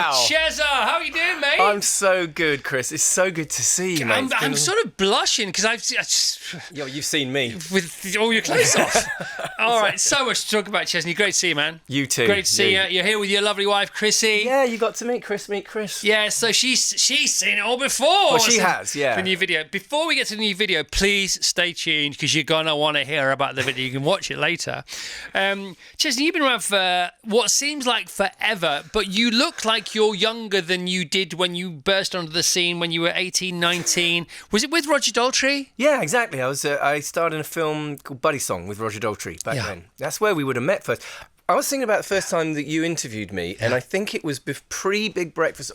Wow. Chezza, how are you doing, mate? I'm so good, Chris. It's so good to see you, mate. I'm sort of blushing because You've seen me. with all your clothes off. All right, so much to talk about, Chesney. Great to see you, man. You too. Great to see you. You're here with your lovely wife, Chrissy. Yeah, you got to meet Chris. Yeah, so she's seen it all before. Well, she has, yeah. The new video. Before we get to the new video, please stay tuned because you're going to want to hear about the video. You can watch it later. Chesney, you've been around for what seems like forever, but you look like you're younger than you did when you burst onto the scene when you were 18, 19. Was it with Roger Daltrey? Yeah, exactly. I starred in a film called Buddy Song with Roger Daltrey back then. That's where we would have met first. I was thinking about the first time that you interviewed me, and I think it was pre-Big Breakfast.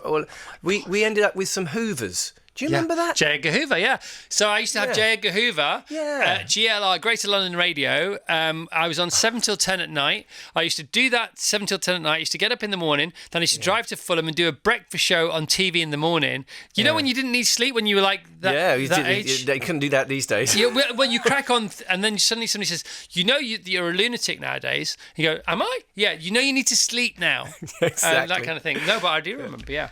We ended up with some Hoovers. Do you remember that? J. Edgar Hoover, yeah. So I used to have J. Edgar Hoover, GLR, Greater London Radio. I was on 7 till 10 at night. I used to do that 7 till 10 at night. I used to get up in the morning. Then I used to drive to Fulham and do a breakfast show on TV in the morning. You know when you didn't need sleep, when you were like that age? They couldn't do that these days. Yeah, well, you crack on and then suddenly somebody says, you're a lunatic nowadays. You go, am I? Yeah, you need to sleep now. Exactly. That kind of thing. No, but I do remember, yeah.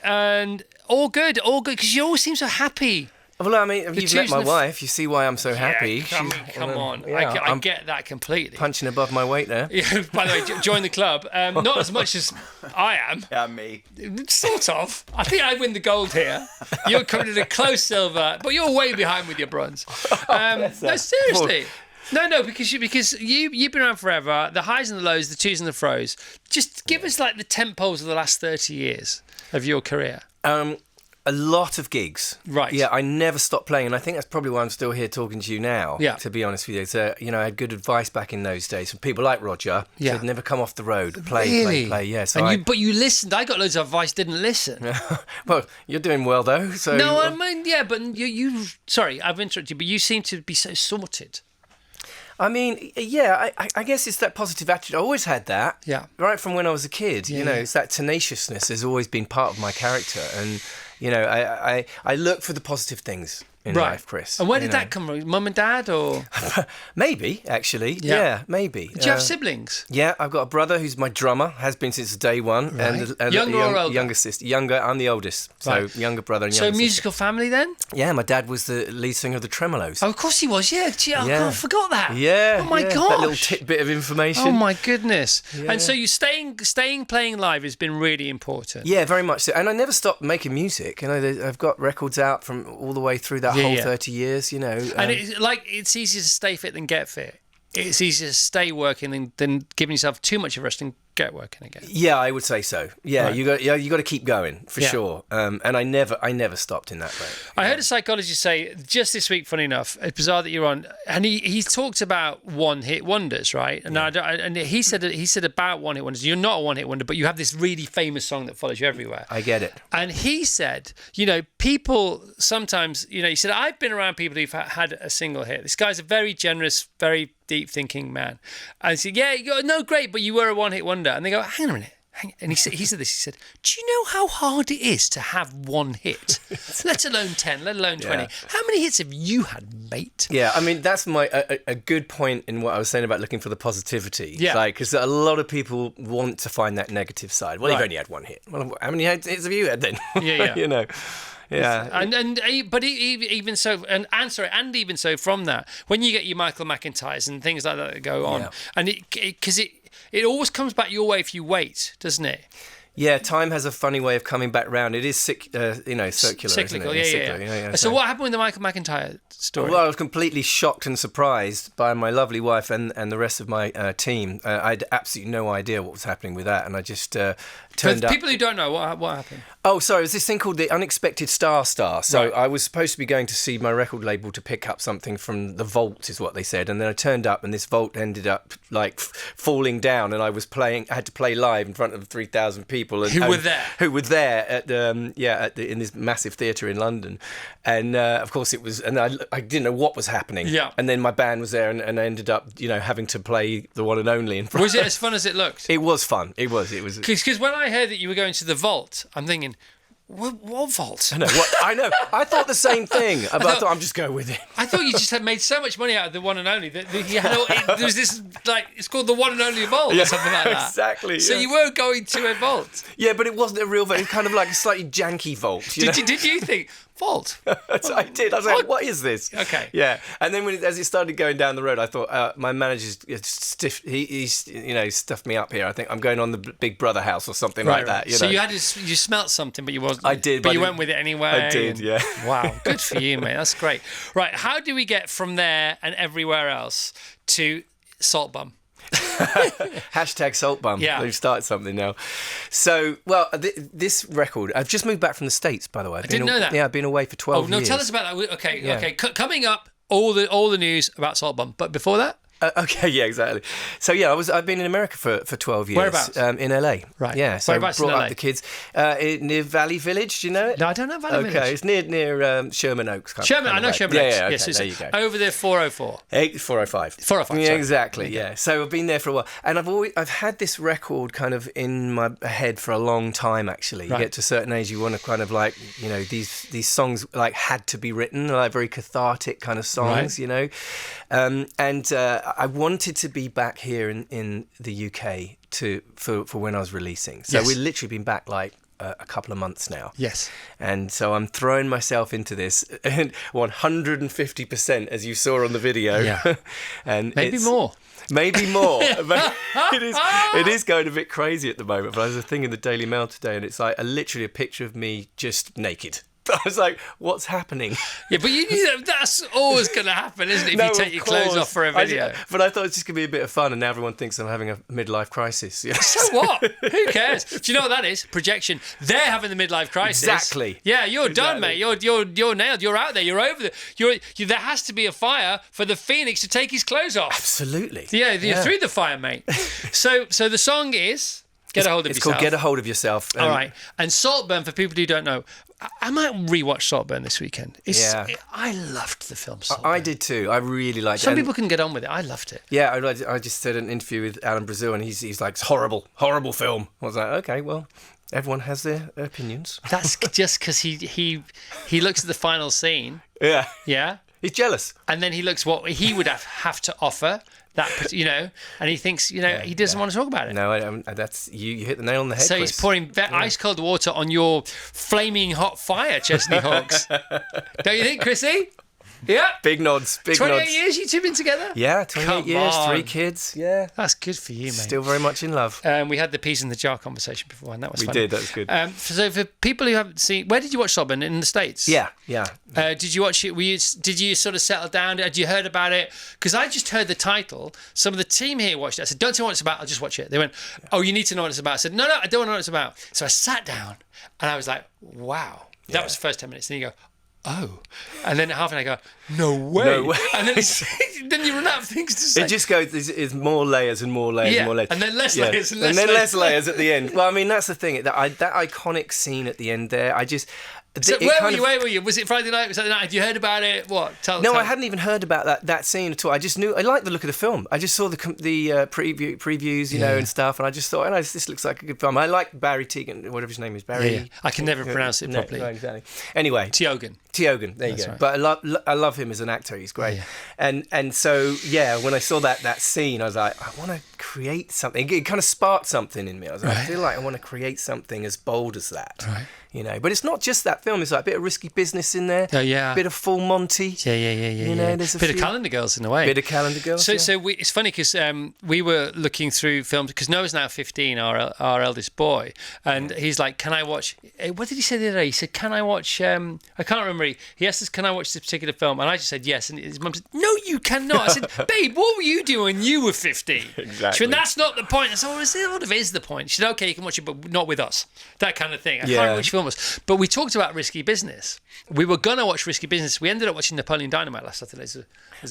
And all good, because you always seem so happy. Well, I mean, you've met my wife. You see why I'm so happy. Come on. I get that completely. Punching above my weight there. Yeah, by the way, join the club. Not as much as I am. Yeah, me. Sort of. I think I win the gold here. You're coming to the close silver, but you're way behind with your bronze. No, seriously. No, because you've been around forever. The highs and the lows, the twos and the fros. Just give us like the tempos of the last 30 years of your career. A lot of gigs. Right. Yeah, I never stopped playing, and I think that's probably why I'm still here talking to you now, to be honest with you. So, I had good advice back in those days from people like Roger. Yeah. Said, never come off the road. Play. Yeah, so but you listened. I got loads of advice, didn't listen. Well, you're doing well, though. So no, I mean, yeah, but you sorry, I've interrupted you, but you seem to be so sorted. I mean, yeah, I guess it's that positive attitude. I always had that. Yeah. Right from when I was a kid. Yeah, it's that tenaciousness has always been part of my character. And, I look for the positive things in life, Chris. And where did that come from? Mum and dad or? Maybe, actually. Yeah, maybe. Do you have siblings? Yeah, I've got a brother who's my drummer, has been since day one. Right. And younger or older? Younger sister. Younger, I'm the oldest. So younger brother and younger sister. So musical family then? Yeah, my dad was the lead singer of the Tremolos. Oh, of course he was, yeah. Gee, God, I forgot that. Yeah. Oh my gosh. That little tidbit of information. Oh my goodness. Yeah. And so you staying playing live has been really important. Yeah, very much so. And I never stopped making music. I've got records out from all the way through that whole 30 years. And it's easier to stay fit than get fit. It's easier to stay working than giving yourself too much of a rest and get working again. Yeah, I would say so. Yeah, right. you got to keep going for sure. And I never stopped in that way. I heard a psychologist say just this week, funny enough, it's bizarre that you're on, and he talked about one-hit wonders, right? And and he said about one-hit wonders, you're not a one-hit wonder, but you have this really famous song that follows you everywhere. I get it. And he said, people sometimes, he said, I've been around people who've had a single hit. This guy's a very generous, very deep thinking man. And he said, yeah, no, great, but you were a one-hit wonder. And they go, hang on a minute. And he said this, he said, do you know how hard it is to have one hit? Let alone 10, let alone 20. How many hits have you had, mate? Yeah, I mean, that's a good point in what I was saying about looking for the positivity. Yeah. Because a lot of people want to find that negative side. Well, you've only had one hit. Well, how many hits have you had then? Yeah. Yeah, but even so, and even so, from that, when you get your Michael McIntyres and things like that go on, and because it always comes back your way if you wait, doesn't it? Yeah, time has a funny way of coming back round. It is circular. Cyclical, yeah. So what happened with the Michael McIntyre story? Well, I was completely shocked and surprised by my lovely wife and the rest of my team. I had absolutely no idea what was happening with that, and I just turned up. For people who don't know, what happened? Oh, sorry, it was this thing called the Unexpected Star. So I was supposed to be going to see my record label to pick up something from the vault, is what they said, and then I turned up, and this vault ended up falling down, and I had to play live in front of 3,000 people. Who were there at in this massive theatre in London, and of course it was, and I didn't know what was happening. Yeah. And then my band was there, and I ended up having to play the one and only in front. Was it as fun as it looked? It was fun. It was. Because when I heard that you were going to the vault, I'm thinking, What vault? I know. I thought the same thing. I thought I'm just going with it. I thought you just had made so much money out of the one and only that you had there was this it's called the one and only vault or something like that. Exactly. So you were going to a vault. Yeah, but it wasn't a real vault. It was kind of like a slightly janky vault. Did you think vault? I did. I was like, what is this? Okay. Yeah. And then as it started going down the road, I thought my manager's stiff. He's stuffed me up here. I think I'm going on the Big Brother house or something like that. So you smelt something, but you wasn't. I did, but you went with it anyway. I did. Yeah. Wow. Good for you, mate. That's great. Right. How do we get from there and everywhere else to Saltburn? Hashtag Saltburn. Yeah. We've started something now. So, well, this record, I've just moved back from the States, by the way. I didn't know that. Yeah, I've been away for 12 years. Tell us about that. Okay. Coming up, all the news about Saltburn. But before that? Okay, yeah, exactly. So yeah, I've been in America for 12 years. Whereabouts? In LA. Right. Yeah. So whereabouts brought in LA? up the kids near Valley Village. Do you know it? No, I don't know Valley Village. Okay, it's near Sherman Oaks. I know Sherman Oaks. Yeah, okay, yes, there you go. Over there, 404. 405. 405. Yeah, sorry. exactly. Yeah. So I've been there for a while, and I've had this record kind of in my head for a long time. Actually, you get to a certain age, you want to kind of like these songs like had to be written, like very cathartic kind of songs, and I wanted to be back here in the UK for when I was releasing. So we've literally been back like a couple of months now. Yes. And so I'm throwing myself into this 150%, as you saw on the video. Yeah. And maybe more. Maybe more. But it is going a bit crazy at the moment. But there's a thing in the Daily Mail today, and it's like literally a picture of me just naked. I was like, what's happening? Yeah, but you knew that's always going to happen, isn't it, if you take your clothes off for a video? But I thought it's just going to be a bit of fun, and now everyone thinks I'm having a midlife crisis. So what? Who cares? Do you know what that is? Projection. They're having the midlife crisis. Exactly. Yeah, you're done, mate. You're nailed. You're out there. You're over there. There has to be a fire for the Phoenix to take his clothes off. Absolutely. Yeah, you're through the fire, mate. So the song is... Get a hold of yourself. It's called Get a Hold of Yourself. All right. And Saltburn, for people who don't know, I might rewatch Saltburn this weekend. I loved the film Saltburn. I did too. I really liked it. Some people couldn't get on with it. I loved it. Yeah, I just did an interview with Alan Brazil, and he's like, it's horrible film. I was like, okay, well, everyone has their opinions. That's just because he looks at the final scene. Yeah. Yeah. He's jealous. And then he looks what he would have to offer. And he thinks, he doesn't want to talk about it. No, that's you hit the nail on the head. So he's pouring ice cold water on your flaming hot fire, Chesney Hawkes. Don't you think, Chrissy? Yeah. Big nods. 28 years you two been together? Yeah, 28 years, 3 kids. Yeah. That's good for you, mate. Still very much in love. We had the peas in the jar conversation before, and that was funny. We did, that was good. So for people who haven't seen, where did you watch Saltburn? In the States? Yeah. Did you watch it? Did you sort of settle down? Had you heard about it? Because I just heard the title. Some of the team here watched it. I said, don't tell me what it's about. I'll just watch it. They went, oh, you need to know what it's about. I said, no, I don't want to know what it's about. So I sat down, and I was like, wow. That was the first 10 minutes. Then you go, oh. And then half an hour I go, no way. And then you run out of things to say. It just goes, there's more layers and more layers and more layers. And then less layers and less and then layers. less layers at the end. Well, I mean, that's the thing. That iconic scene at the end there, So where were you? Was it Friday night? Saturday night? Had you heard about it? What? No, I hadn't even heard about that scene at all. I just knew I liked the look of the film. I just saw the previews, and stuff, and I just thought, this looks like a good film. I like Barry Teagan, whatever his name is, Barry. Yeah. I can never pronounce it properly. No, exactly. Anyway, Tiogan. There you go. Right. But I love him as an actor. He's great. Yeah. And so when I saw that scene, I was like, I want to create something. It kind of sparked something in me. I was like, I feel like I want to create something as bold as that. Right. But it's not just that film. It's like a bit of Risky Business in there. Oh, yeah. A bit of Full Monty. Yeah. There's a bit of Calendar Girls in a way. Bit of Calendar Girls. So it's funny because we were looking through films because Noah's now 15, our eldest boy, and he's like, "Can I watch?" What did he say the other day? He said, "Can I watch?" I can't remember. He asked us, "Can I watch this particular film?" And I just said yes, and his mum said, "No, you cannot." I said, "Babe, what were you doing when you were 15?" Exactly. She went, "That's not the point." I said, "Well, it sort of is the point." She said, "Okay, you can watch it, but not with us." That kind of thing. I can't remember which film it was, but we talked about Risky Business. We were gonna watch Risky Business. We ended up watching Napoleon Dynamite last Saturday as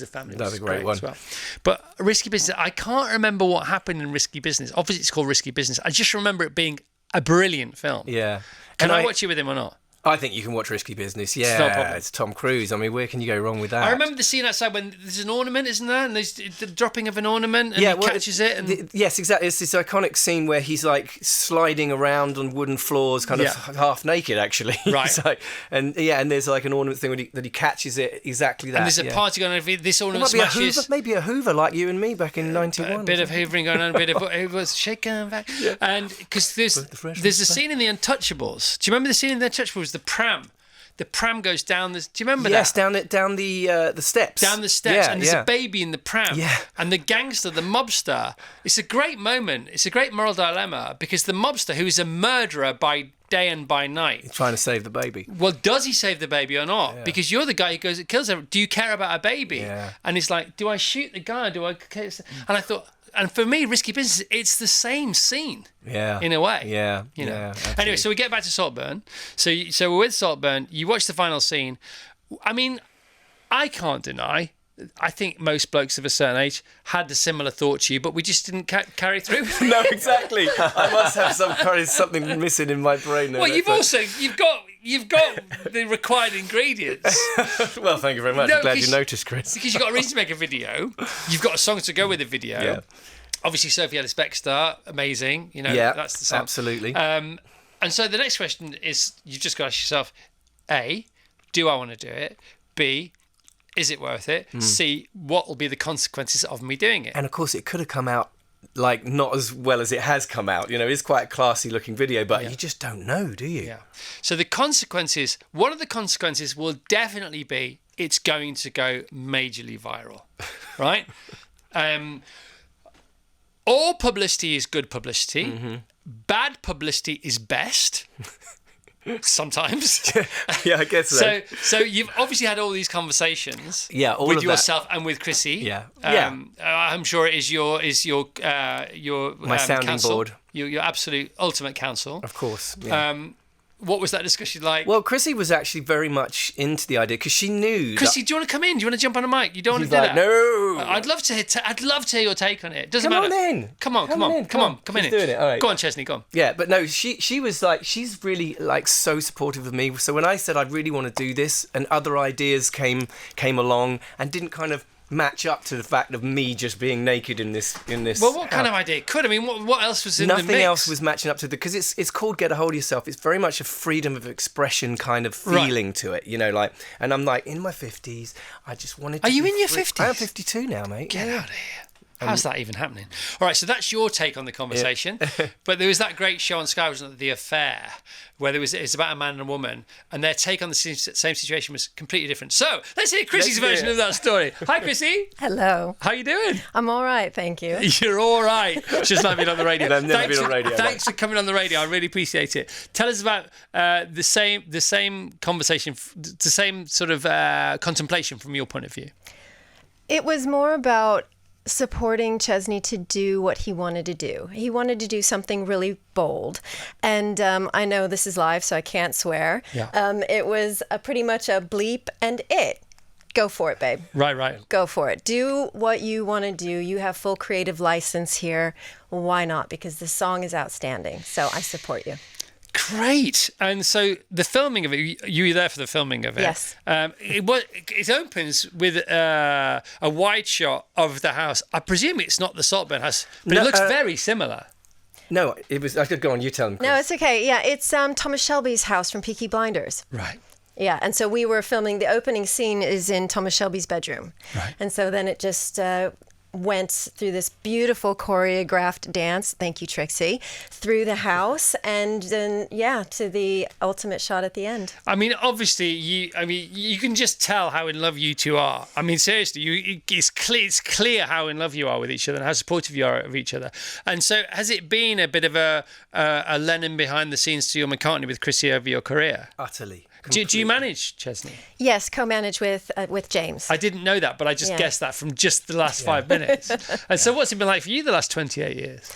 a family. That's a great one. As well. But Risky Business, I can't remember what happened in Risky Business. Obviously, it's called Risky Business. I just remember it being a brilliant film. Yeah. Can I watch it with him or not? I think you can watch Risky Business. It's no problem. Yeah, it's Tom Cruise. I mean, where can you go wrong with that? I remember the scene outside when there's an ornament, isn't there? And there's the dropping of an ornament, and he catches it. And yes, exactly. It's this iconic scene where he's like sliding around on wooden floors, kind of half naked, actually. Right. and there's like an ornament thing that he catches it exactly that. And there's a party going on. This ornament smashes. Maybe a Hoover like you and me back in '91. A bit of hoovering going on, a bit of it was shaking back. Yeah. And because there's a scene in The Untouchables. Do you remember the scene in The Untouchables? The pram. The pram goes down the. Do you remember that? Yes, down the steps. Down the steps, and there's a baby in the pram. Yeah. And the gangster, the mobster. It's a great moment. It's a great moral dilemma because the mobster, who is a murderer by day and by night, he's trying to save the baby. Well, does he save the baby or not? Yeah. Because you're the guy who goes and kills her. Do you care about a baby? Yeah. And he's like, do I shoot the guy? Or do I? And I thought. And for me, Risky Business, it's the same scene. Yeah. In a way. Yeah. You know. Yeah, anyway, so we get back to Saltburn. So we're with Saltburn. You watch the final scene. I mean, I can't deny. I think most blokes of a certain age had a similar thought to you, but we just didn't carry through. No, exactly. I must have something missing in my brain. Well, you've got the required ingredients. Well, thank you very much. I'm glad you noticed, Chris. Because you've got a reason to make a video. You've got a song to go with the video. Yeah. Obviously, Sophie Ellis-Bextor, amazing. You know, yeah, that's the song. Absolutely. And so the next question is, you've just got to ask yourself, A, do I want to do it? B, is it worth it? C, what will be the consequences of me doing it? And of course, it could have come out like not as well as it has come out. You know, it's quite a classy looking video, but you just don't know, do you? Yeah. So the consequences, one of the consequences will definitely be it's going to go majorly viral, right? All publicity is good publicity. Mm-hmm. Bad publicity is best. Sometimes. Yeah, I guess so. So you've obviously had all these conversations. Yeah, all with of yourself that. And with Chrissy. Yeah. I'm sure it is your my sounding counsel, board. Your absolute ultimate counsel. Of course. Yeah. What was that discussion like? Well, Chrissy was actually very much into the idea because she knew. Chrissy, do you want to come in? Do you want to jump on a mic? You don't want to do like, that? No. I'd love to hear your take on it. Doesn't come matter. On in. Come on in. She's doing it. All right. Go on, Chesney. Go on. Yeah, but no, she was like, she's really like so supportive of me. So when I said I really want to do this, and other ideas came along and didn't kind of match up to the fact of me just being naked in this. Well, what kind of idea could? I mean, what else was in the mix? Nothing else was matching up to because it's called Get a Hold of Yourself. It's very much a freedom of expression kind of feeling to it, you know, like. And I'm like in my 50s. I just wanted to. Are you in your 50s? I am 52 now, mate. Get out of here. How's that even happening? All right, so that's your take on the conversation. Yeah. But there was that great show on Sky, wasn't it, The Affair, where it's about a man and a woman, and their take on the same situation was completely different. So let's hear Chrissy's version of that story. Hi, Chrissy. Hello. How you doing? I'm all right, thank you. You're all right. Just like being on the radio. I've never been on radio. Thanks for coming on the radio. I really appreciate it. Tell us about the same conversation, the same sort of contemplation from your point of view. It was more about supporting Chesney to do what he wanted to do. He wanted to do something really bold. And I know this is live, so I can't swear. Yeah. It was pretty much a bleep and it. Go for it, babe. Right. Go for it. Do what you want to do. You have full creative license here. Why not? Because the song is outstanding. So I support you. Great. And so the filming of it, you were there for the filming of it. Yes. It opens with a wide shot of the house. I presume it's not the Saltburn house, but it looks very similar. No, it was. I could go on. You tell them. Chris. No, it's okay. Yeah, it's Thomas Shelby's house from Peaky Blinders. Right. Yeah, and so we were filming. The opening scene is in Thomas Shelby's bedroom. Right. And so then it just went through this beautiful choreographed dance, thank you, Trixie, through the house, and then, to the ultimate shot at the end. I mean, obviously, you can just tell how in love you two are. I mean, seriously, it's clear how in love you are with each other and how supportive you are of each other. And so has it been a bit of a Lennon behind the scenes to your McCartney with Chrissy over your career? Utterly. Do you manage, Chesney? Yes, co-manage with James. I didn't know that, but I just guessed that from just the last 5 minutes. And so what's it been like for you the last 28 years?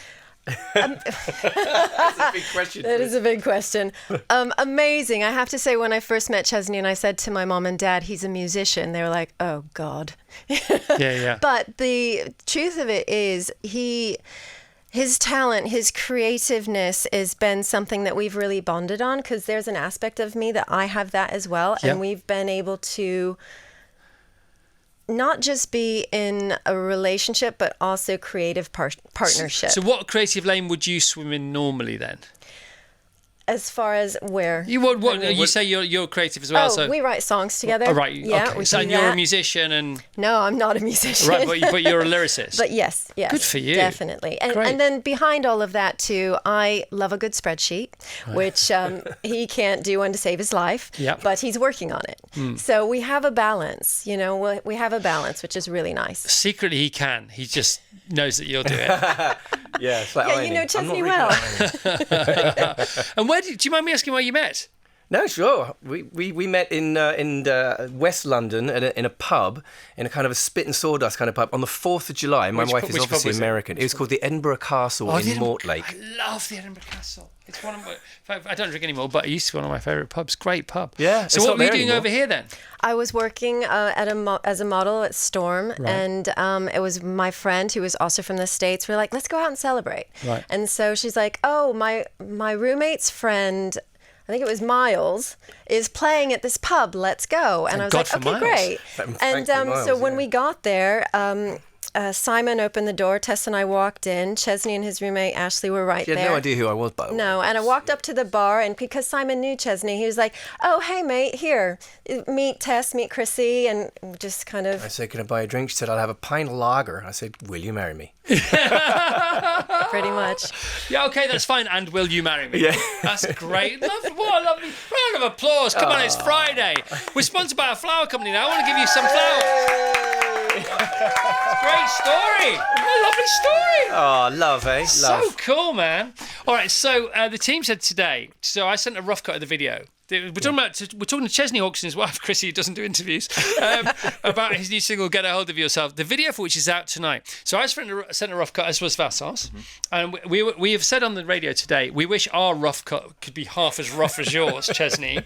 That's a big question. That is a big question. Amazing. I have to say, when I first met Chesney and I said to my mom and dad, he's a musician, they were like, oh, God. Yeah. But the truth of it is, his talent, his creativeness has been something that we've really bonded on, because there's an aspect of me that I have that as well. Yeah. And we've been able to not just be in a relationship, but also creative partnership. So what creative lane would you swim in normally then? As far as where? You say you're creative as well. Oh, so we write songs together. Oh, right. Yeah, okay. we So do and you're a that. musician and No, I'm not a musician. right, but you're a lyricist. But yes. Good for you. Definitely. And, Great. and then behind all of that too, I love a good spreadsheet, which he can't do one to save his life, Yep. but he's working on it. So we have a balance, we have a balance, which is really nice. Secretly he can. He just knows that you'll do it. Yeah, it's like Yeah, ironing. you know I'm Chesney not well. really good at ironing. And do you mind me asking where you met? No, sure. We met in West London in a pub, in a kind of a spit and sawdust kind of pub on the 4th of July. My wife is which pub obviously was it? American. It was called the Edinburgh Castle the in Edinburgh- Mortlake. I love the Edinburgh Castle. It's one of my. I don't drink anymore, but it used to be one of my favourite pubs. Great pub. Yeah, So it's what not were you there doing anymore. over here then? I was working as a model at Storm, and it was my friend who was also from the States. We're like, let's go out and celebrate. Right. And so she's like, oh, my roommate's friend, I think it was Miles, is playing at this pub. Let's go. And I was God like, for okay, Miles. great. Thank you, Miles, so when yeah. we got there, Simon opened the door. Tess and I walked in. Chesney and his roommate Ashley were right She had there. no idea who I was, by the way. No, and I walked up to the bar, and because Simon knew Chesney, he was like, oh, hey, mate, here, meet Tess, meet Chrissy, and just kind I of said, can I buy a drink? She said, I'll have a pint of lager. I said, will you marry me? pretty much. Yeah, okay, that's fine. And will you marry me? Yeah. That's great. What a lovely round of applause. Come on, it's Friday. We're sponsored by a flower company now. I want to give you some flowers. Great story. What a lovely story. Oh, love, eh? So Love. cool, man. All right, so the team said today, so I sent a rough cut of the video. We're talking to Chesney Hawkes and his wife Chrissy, who doesn't do interviews, about his new single "Get a Hold of Yourself." The video for which is out tonight. So I sent a rough cut, as was Vassos, and we have said on the radio today we wish our rough cut could be half as rough as yours, Chesney.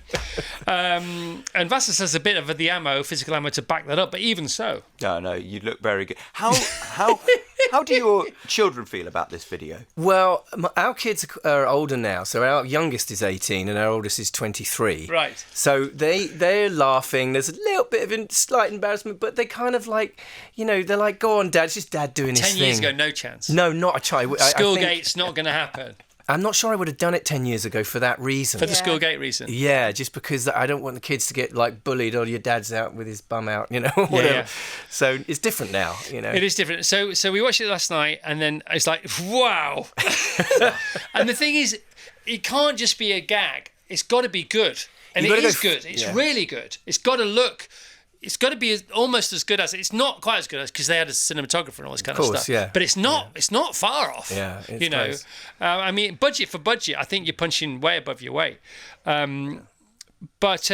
And Vassos has a bit of the physical ammo to back that up, but even so, No, you look very good. How do your children feel about this video? Well, our kids are older now. So our youngest is 18 and our oldest is 23. Right. So they're laughing. There's a little bit of slight embarrassment, but they kind of like, they're like, go on, Dad. It's just Dad doing his 10 thing. years ago, no chance. No, not a child. Schoolgate's not going to happen I'm not sure I would have done it 10 years ago for that reason. for the Schoolgate reason. Yeah, just because I don't want the kids to get like bullied or your dad's out with his bum out, whatever. Yeah. So it's different now, It is different. So we watched it last night, and then it's like, wow. And the thing is, it can't just be a gag. It's got to be good. And You it gotta is go good. It's really good. It's got to look... It's got to be almost as good as... It's not quite as good as... Because they had a cinematographer and all this kind of stuff. Yeah. But it's not It's not far off. Yeah, it's close. I mean, budget for budget, I think you're punching way above your weight. But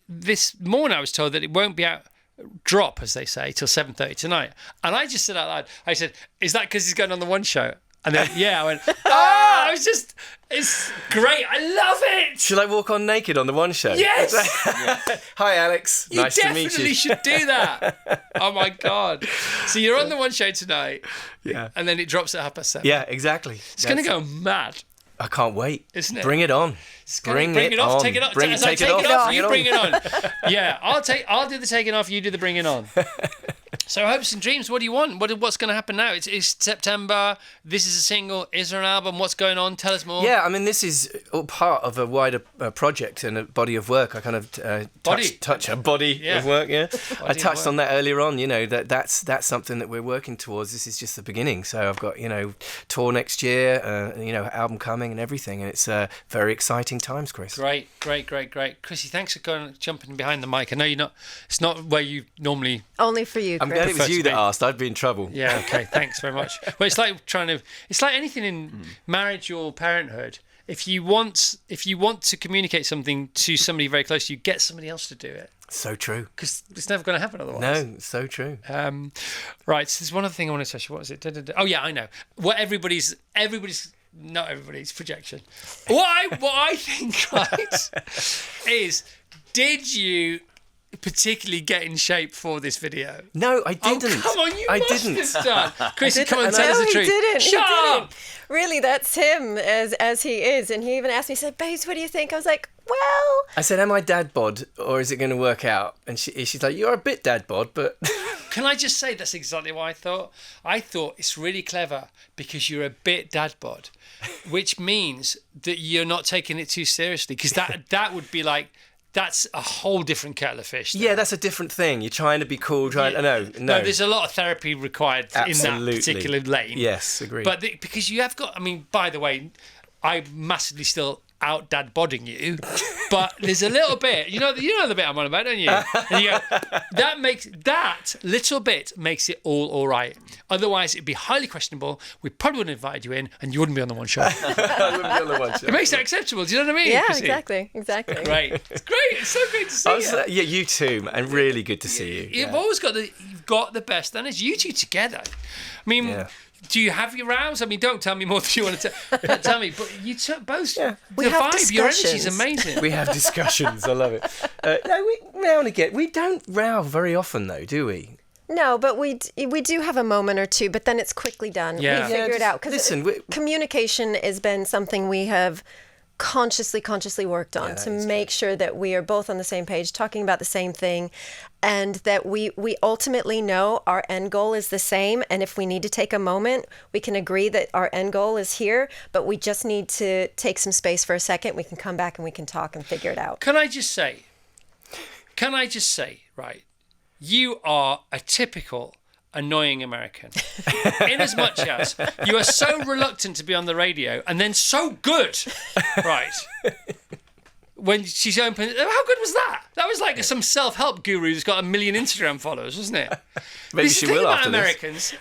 this morning I was told that it won't be out... drop, as they say, till 7:30 tonight. And I just said out loud, I said, is that because he's going on the One Show? And then, I went, it's great. I love it. Should I walk on naked on the One Show? Yes. Hi, Alex. You nice to meet definitely you. should do that. Oh, my God. So you're on the One Show tonight, Yeah. and then it drops at 7:30. Yeah, exactly. It's going to go mad. I can't wait. Isn't it? Bring it on. Bring it off. on. Take it off. Bring As I take it off. off, you bring it on. Yeah, I'll do the taking off. You do the bringing on. So hopes and dreams. What do you want? What's going to happen now? It's September. This is a single. Is there an album? What's going on? Tell us more. Yeah, I mean, this is all part of a wider project and a body of work. I kind of touch a body of work. Yeah, I touched on that earlier on. That's something that we're working towards. This is just the beginning. So I've got tour next year. Album coming and everything, and it's very exciting times, Chris. Great. Chrissy, thanks for jumping behind the mic. I know you're not. It's not where you normally. Only for you, I'm Chris. glad it was you that asked. I'd be in trouble. Yeah. Okay. Thanks very much. Well, it's like It's like anything in marriage or parenthood. If you want to communicate something to somebody very close to you, get somebody else to do it. So true. Because it's never going to happen otherwise. No, so true. Right. So there's one other thing I want to touch on. What was it? Oh yeah, I know. What everybody's not everybody's projection. What I think, right, is did you particularly get in shape for this video. No, I didn't. Oh, come on, you I must didn't. have done. Chrissy, come on, and tell us No, the he truth. didn't. Shut he up! didn't. Really, that's him as he is. And he even asked me, he said, babes, what do you think? I was like, well... I said, am I dad bod, or is it going to work out? And she's like, you're a bit dad bod, but... Can I just say that's exactly what I thought? I thought it's really clever because you're a bit dad bod, which means that you're not taking it too seriously, because that would be like... That's a whole different kettle of fish. Yeah, that's a different thing. You're trying to be cool, No, there's a lot of therapy required in that particular lane. Yes, agreed. But because you have got, I mean, by the way, I'm massively still out dad bodding you, but there's a little bit, you know the bit I'm on about, don't you? And you go, that little bit makes it all right. Otherwise, it'd be highly questionable. We probably wouldn't have invited you in, and you wouldn't be on the one show. I wouldn't be on the one show. It makes that acceptable. Do you know what I mean? Yeah, Chrissy? Exactly. Great. It's great. It's so great to see you. Yeah, you too, and really good to see you. You've always got the best, and it's you two together. I mean, Yeah. do you have your rows? I mean, don't tell me more than you want to tell me, but you both, We the have vibe, your energy is discussions. amazing. We have discussions. I love it. No, now and again, we don't row very often, though, do we? No, but we do have a moment or two, but then it's quickly done. Yeah. We figure it out. Because listen, communication has been something we have consciously worked on to make sure that we are both on the same page, talking about the same thing, and that we ultimately know our end goal is the same. And if we need to take a moment, we can agree that our end goal is here, but we just need to take some space for a second. We can come back and we can talk and figure it out. Can I just say, right, you are a typical annoying American. In as much as you are so reluctant to be on the radio and then so good, right? When she's open, how good was that? That was like some self-help guru who's got 1 million Instagram followers, wasn't it? Maybe This she is the thing will about after Americans.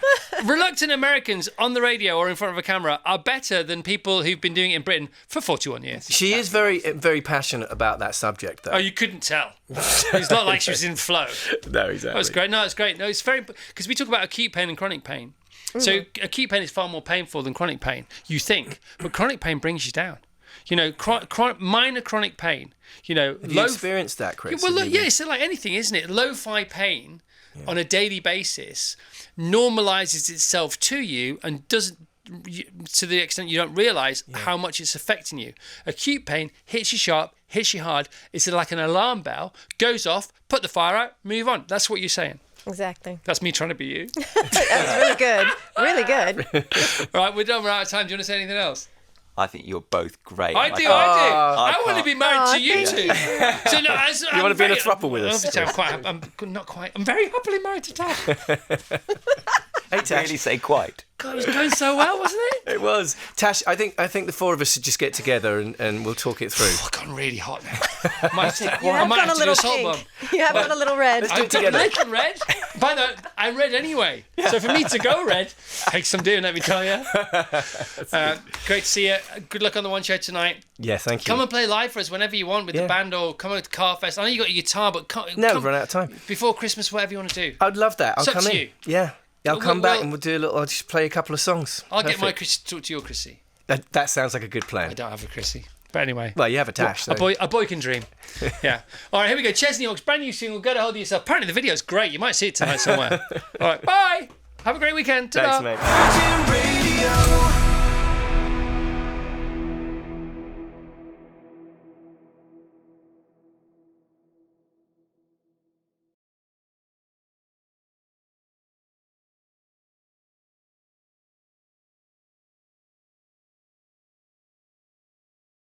Reluctant Americans on the radio or in front of a camera are better than people who've been doing it in Britain for 41 years. She is very, very passionate about that subject, though. Oh, you couldn't tell. It's not like she was in flow. No, exactly. Oh, it's great. No, it's great. No, it's very... Because we talk about acute pain and chronic pain. So acute pain is far more painful than chronic pain, you think. But chronic pain brings you down. You know, minor chronic pain. You know, Have you experienced that, Chris? Well, look, yeah, it's like anything, isn't it? Lo-fi pain on a daily basis normalizes itself to you and doesn't, to the extent you don't realize how much it's affecting you. Acute pain hits you sharp, hits you hard. It's like an alarm bell, goes off, put the fire out, move on. That's what you're saying. Exactly. That's me trying to be you. That's really good. Really good. All right, we're done. We're out of time. Do you want to say anything else? I think you're both great. I do. I want to be married to you two. So no, You want to be in a throuple with us? I'm not quite. I'm very happily married to Tash. I really say quite. God, it was going so well, wasn't it? It was. Tash, I think the four of us should just get together and we'll talk it through. I've gone really hot now. I might have You have got a to do little a salt pink. bomb. You have got a little red. Let's do it I've together. got red. By the way, I read anyway. So for me to go red takes some doing, let me tell you. Great to see you. Good luck on the one show tonight. Yeah, thank you. Come and play live for us whenever you want with the band, or come out to Carfest. I know you got your guitar, but No, come we've run out of time. before Christmas, whatever you want to do. I'd love that. I'll It's up come to in. you. Yeah. I'll come back Well- and we'll do a little. I'll just play a couple of songs. I'll get my Perfect. Chrissy to talk to your Chrissy. That sounds like a good I plan. don't have a Chrissy. But anyway. Well, you have a Tash. A boy can dream. Yeah. All right, here we go. Chesney Hawkes, brand new single. Get a hold of yourself. Apparently the video's great. You might see it tonight somewhere. All right, bye. Have a great weekend. Ta-da. Thanks, mate. Virgin Radio.